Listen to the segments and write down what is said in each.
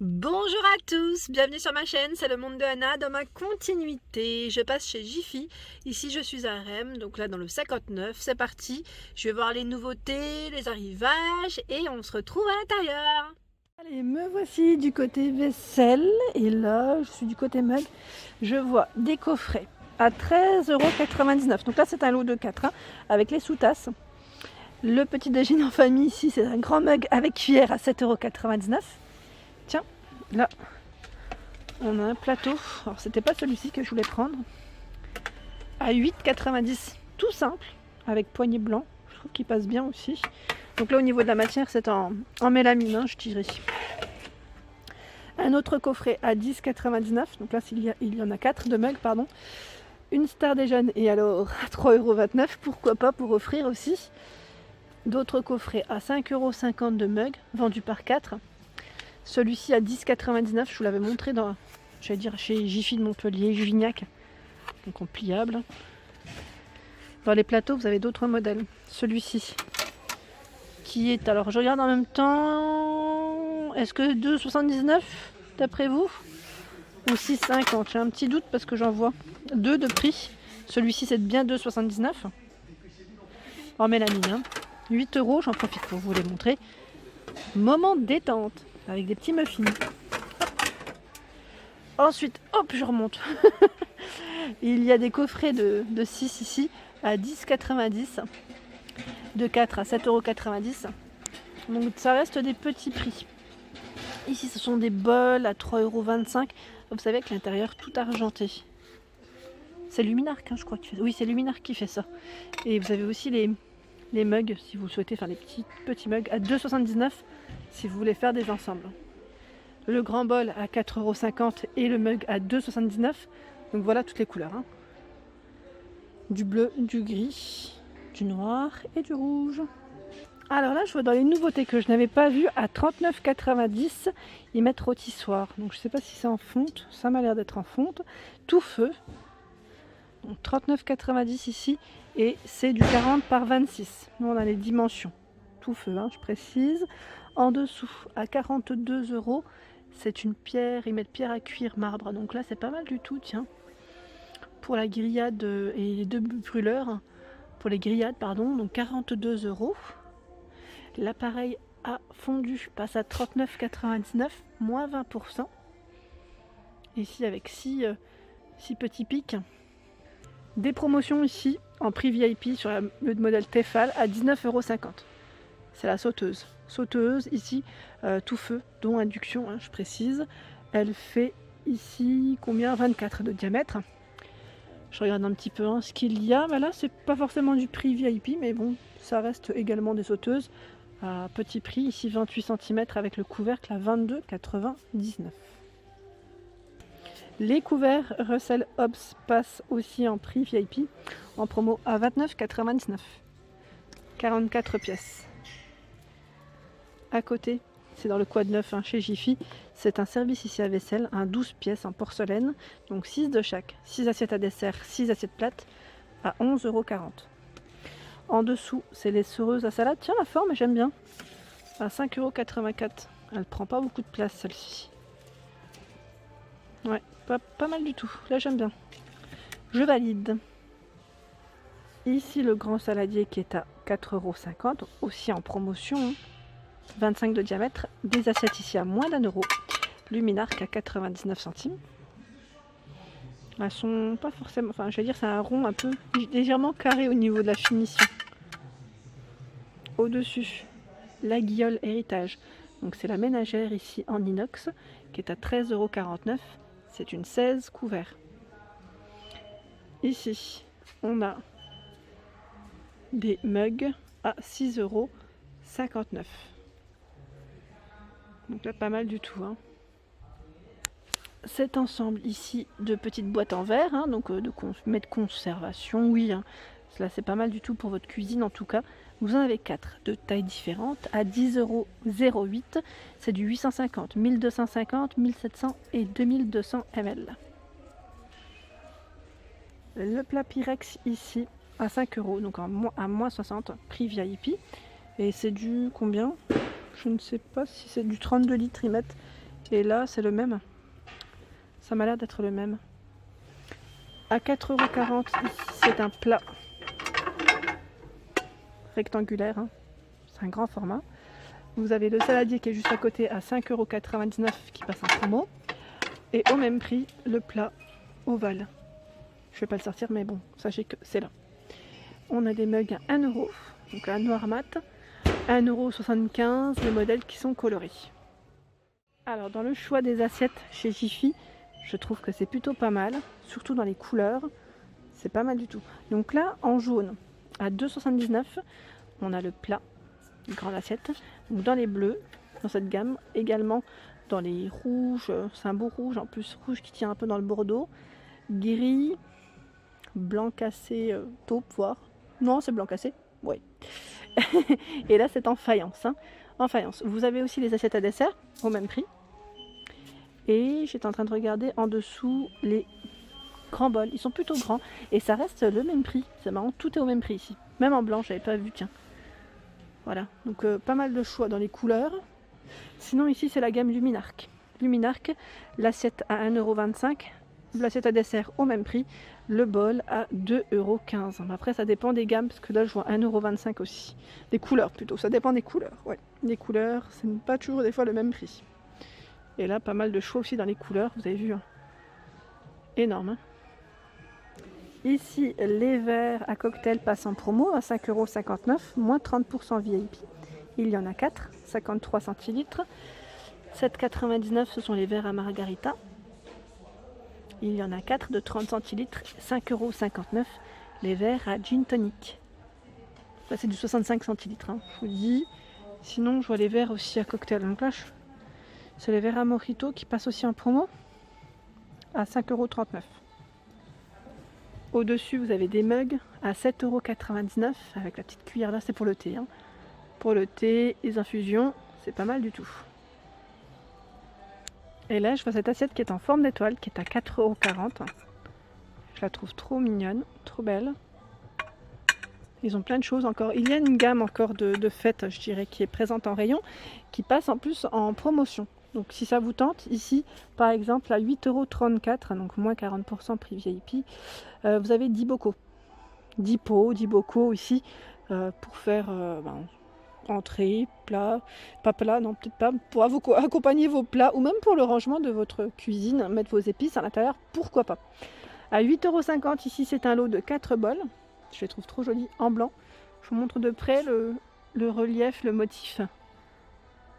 Bonjour à tous, bienvenue sur ma chaîne, c'est le monde de Anna. Dans ma continuité, je passe chez Jiffy. Ici je suis à Rennes, donc là dans le 59, c'est parti. Je vais voir les nouveautés, les arrivages et on se retrouve à l'intérieur. Allez, me voici du côté vaisselle et là je suis du côté mug. Je vois des coffrets à 13,99 €. Donc là c'est un lot de 4 avec les sous-tasses. Le petit déjeuner en famille ici c'est un grand mug avec cuillère à 7,99 €. Tiens, là on a un plateau. Alors c'était pas celui-ci que je voulais prendre. À 8,90 €. Tout simple avec poignée blanc. Je trouve qu'il passe bien aussi. Donc là au niveau de la matière c'est en mélamine, hein, je dirais. Un autre coffret à 10,99 €. Donc là il y en a 4 de mugs, pardon. Une star des jeunes et alors à 3,29 €. Pourquoi pas pour offrir aussi. D'autres coffrets à 5,50 € de mugs vendus par 4. Celui-ci à 10,99 €. Je vous l'avais montré dans, j'allais dire, chez Jiffy de Montpellier, Juvignac. Donc en pliable. Dans les plateaux vous avez d'autres modèles. Celui-ci qui est, alors je regarde en même temps, est-ce que 2,79 € d'après vous ou 6,50 €? J'ai un petit doute parce que j'en vois deux de prix. Celui-ci c'est bien 2,79 € en mélamine, hein. 8 €, j'en profite pour vous les montrer. Moment de détente avec des petits muffins. Ensuite hop, je remonte. Il y a des coffrets de 6 ici à 10,90 €. De 4 à 7,90 €. Donc ça reste des petits prix. Ici ce sont des bols à 3,25 €. Vous savez avec l'intérieur tout argenté. C'est Luminarc, hein, je crois, qui fait ça. Oui, c'est Luminarc qui fait ça. Et vous avez aussi les mugs si vous souhaitez, enfin les petits mugs à 2,79 € si vous voulez faire des ensembles. Le grand bol à 4,50 € et le mug à 2,79 €. Donc voilà toutes les couleurs, hein. Du bleu, du gris, du noir et du rouge. Alors là je vois dans les nouveautés que je n'avais pas vues à 39,90 €, ils mettent rôtissoir. Donc je sais pas si c'est en fonte, ça m'a l'air d'être en fonte. Tout feu. Donc 39,90 € ici et c'est du 40 par 26. Nous on a les dimensions. Tout feu, hein, je précise. En dessous à 42 €, c'est une pierre, ils mettent pierre à cuire marbre. Donc là c'est pas mal du tout, tiens. Pour la grillade et les deux brûleurs. Pour les grillades, pardon, donc 42 €. L'appareil à fondu passe à 39,99 €, moins 20%. Ici avec 6 petits pics. Des promotions ici en prix VIP sur le modèle Tefal à 19,50 €. C'est la sauteuse. Sauteuse ici, tout feu, dont induction, hein, je précise. Elle fait ici combien? 24 de diamètre. Je regarde un petit peu, hein, ce qu'il y a. Ben là, c'est pas forcément du prix VIP, mais bon, ça reste également des sauteuses à petit prix. Ici, 28 cm avec le couvercle à 22,99 €. Les couverts Russell Hobbs passent aussi en prix VIP, en promo à 29,99 €. 44 pièces. À côté, c'est dans le quad neuf, hein, chez Jiffy. C'est un service ici à vaisselle, un 12 pièces en porcelaine, donc 6 de chaque. 6 assiettes à dessert, 6 assiettes plates à 11,40 €. En dessous, c'est les sereuses à salade. Tiens, la forme, j'aime bien. À 5,84 €. Elle prend pas beaucoup de place, celle-ci. Ouais, pas mal du tout. Là, j'aime bien. Je valide. Ici, le grand saladier qui est à 4,50 €, aussi en promotion, hein. 25 de diamètre. Des assiettes ici à moins d'1 €. Luminarc à 99 centimes. Elles sont pas forcément, enfin je vais dire c'est un rond un peu légèrement carré au niveau de la finition. Au-dessus, la guiole héritage. Donc c'est la ménagère ici en inox qui est à 13,49 €. C'est une 16 couverts. Ici, on a des mugs à 6,59 €. Donc là, pas mal du tout, hein. Cet ensemble ici de petites boîtes en verre, hein, donc de conservation, oui, hein. Cela c'est pas mal du tout pour votre cuisine en tout cas. Vous en avez 4 de tailles différentes à 10,08 €. C'est du 850, 1250, 1700 et 2200 ml. Le plat Pyrex ici à 5 €, donc à moins 60, prix VIP. Et c'est du combien? Je ne sais pas si c'est du 32 litres ils mettent. Et là, c'est le même. Ça m'a l'air d'être le même. À 4,40 €, ici, c'est un plat rectangulaire. Hein. C'est un grand format. Vous avez le saladier qui est juste à côté à 5,99 € qui passe en promo. Et au même prix, le plat ovale. Je ne vais pas le sortir, mais bon, sachez que c'est là. On a des mugs à 1 €, donc un noir mat. 1,75 € les modèles qui sont colorés. Alors dans le choix des assiettes chez Jiffy, je trouve que c'est plutôt pas mal, surtout dans les couleurs, c'est pas mal du tout. Donc là en jaune à 2,79 €, on a le plat, une grande assiette. Donc dans les bleus, dans cette gamme, également dans les rouges, c'est un beau rouge, en plus rouge qui tient un peu dans le bordeaux, gris, blanc cassé, taupe, voire. Non, c'est blanc cassé, oui. Et là c'est en faïence, hein. En faïence. Vous avez aussi les assiettes à dessert au même prix. Et j'étais en train de regarder en dessous les grands bols. Ils sont plutôt grands et ça reste le même prix. C'est marrant, tout est au même prix ici. Même en blanc, j'avais pas vu, tiens. Voilà, donc pas mal de choix dans les couleurs. Sinon ici c'est la gamme Luminarc. Luminarc, l'assiette à 1,25 €, l'assiette à dessert au même prix, le bol à 2,15 €. Après ça dépend des gammes, parce que là je vois 1,25 € aussi. Des couleurs plutôt, ça dépend des couleurs. Ouais. Les couleurs, c'est pas toujours des fois le même prix. Et là pas mal de choix aussi dans les couleurs, vous avez vu. Hein. Énorme. Hein. Ici les verres à cocktail passent en promo à 5,59 €, moins 30% VIP. Il y en a 4, 53 centilitres. 7,99 € ce sont les verres à margarita. Il y en a 4 de 30 centilitres, 5,59 € les verres à gin tonic. Là c'est du 65 centilitres, hein, je vous dis. Sinon je vois les verres aussi à cocktail. Donc là c'est les verres à mojito qui passent aussi en promo à 5,39 €. Au-dessus vous avez des mugs à 7,99 € avec la petite cuillère là, c'est pour le thé. Hein. Pour le thé, les infusions, c'est pas mal du tout. Et là, je vois cette assiette qui est en forme d'étoile, qui est à 4,40 €. Je la trouve trop mignonne, trop belle. Ils ont plein de choses encore. Il y a une gamme encore de fêtes, je dirais, qui est présente en rayon, qui passe en plus en promotion. Donc si ça vous tente, ici, par exemple, à 8,34 €, donc moins 40% prix VIP, vous avez 10 bocaux. 10 pots, 10 bocaux ici, pour faire... entrée, plat, pas plat, non peut-être pas, pour accompagner vos plats ou même pour le rangement de votre cuisine, mettre vos épices à l'intérieur, pourquoi pas. À 8,50 € ici c'est un lot de 4 bols, je les trouve trop jolis en blanc. Je vous montre de près le relief, le motif.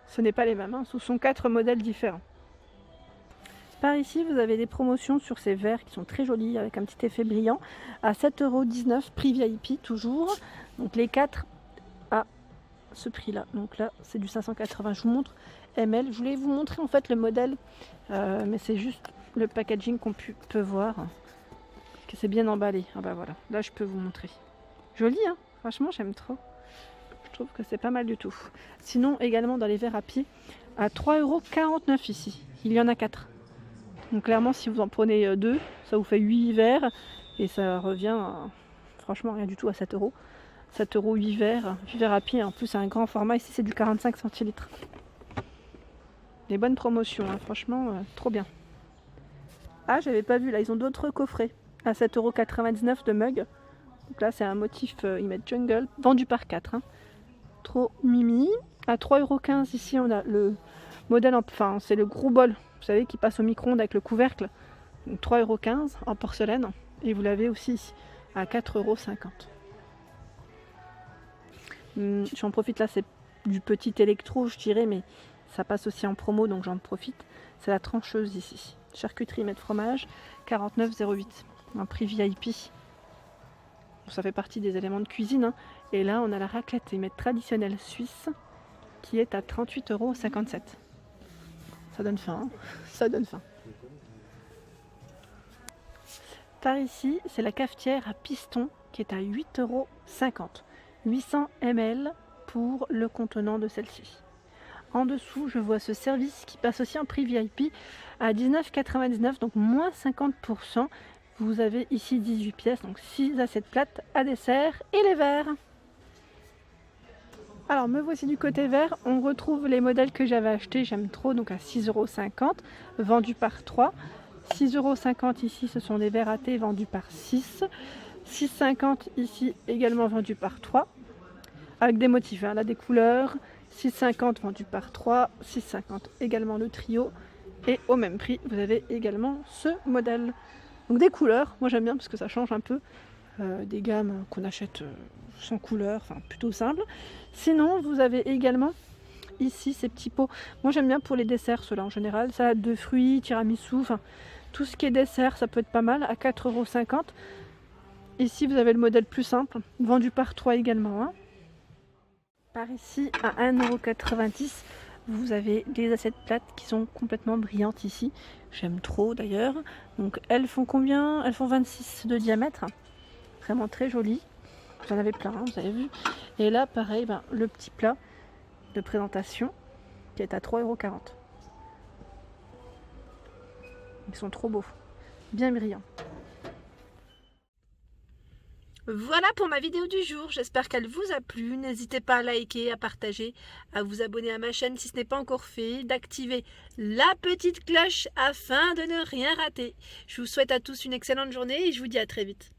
Ce n'est pas les mêmes, hein. Ce sont 4 modèles différents. Par ici vous avez des promotions sur ces verres qui sont très jolis avec un petit effet brillant à 7,19 €, prix VIP toujours, donc les 4 à ce prix là, donc là c'est du 580. Je vous montre ml, je voulais vous montrer en fait le modèle, mais c'est juste le packaging qu'on peut voir que c'est bien emballé. Ah bah voilà, là je peux vous montrer, joli hein, franchement j'aime trop, je trouve que c'est pas mal du tout. Sinon également dans les verres à pied à 3,49 € ici, il y en a 4, donc clairement si vous en prenez 2 ça vous fait 8 verres et ça revient franchement rien du tout à 7 €. 7 € 8 verres, 8 verres à pied, en plus c'est un grand format, ici c'est du 45 centilitres. Des bonnes promotions, hein, franchement, trop bien. Ah, j'avais pas vu, là ils ont d'autres coffrets à 7,99 € de mug. Donc là c'est un motif, ils mettent jungle, vendu par 4. Hein. Trop mimi. À 3,15 € ici on a le modèle, enfin c'est le gros bol, vous savez, qui passe au micro-ondes avec le couvercle. Donc 3,15 € en porcelaine. Et vous l'avez aussi à 4,50 €. J'en profite là, c'est du petit électro je dirais, mais ça passe aussi en promo donc j'en profite. C'est la trancheuse ici, charcuterie mette fromage, 49,08 €, un prix VIP. Ça fait partie des éléments de cuisine. Hein. Et là on a la raclette émette traditionnelle suisse qui est à 38,57 €. Ça donne faim, hein. Ça donne faim. Par ici c'est la cafetière à piston qui est à 8,50 €. 800 ml pour le contenant de celle-ci. En dessous, je vois ce service qui passe aussi en prix VIP à 19,99 €, donc moins 50%. Vous avez ici 18 pièces, donc 6 assiettes plates à dessert et les verres. Alors me voici du côté vert, on retrouve les modèles que j'avais achetés, j'aime trop, donc à 6,50 €, vendus par 3. 6,50 € ici, ce sont des verres à thé vendus par 6. 6,50 € ici, également vendus par 3. Avec des motifs, hein, là des couleurs. 6,50 € vendus par 3. 6,50 € également le trio. Et au même prix, vous avez également ce modèle. Donc des couleurs, moi j'aime bien parce que ça change un peu des gammes qu'on achète sans couleur, enfin plutôt simple. Sinon, vous avez également ici ces petits pots. Moi j'aime bien pour les desserts, ceux-là en général. Salade de fruits, tiramisu, enfin tout ce qui est dessert, ça peut être pas mal, à 4,50 €. Ici, vous avez le modèle plus simple, vendu par 3 également. Hein. Par ici, à 1,90 €, vous avez des assiettes plates qui sont complètement brillantes ici. J'aime trop d'ailleurs. Donc elles font combien? Elles font 26 de diamètre. Vraiment très jolies. J'en avais plein, hein, vous avez vu. Et là, pareil, le petit plat de présentation qui est à 3,40 €. Ils sont trop beaux, bien brillants. Voilà pour ma vidéo du jour, j'espère qu'elle vous a plu. N'hésitez pas à liker, à partager, à vous abonner à ma chaîne si ce n'est pas encore fait, d'activer la petite cloche afin de ne rien rater. Je vous souhaite à tous une excellente journée et je vous dis à très vite.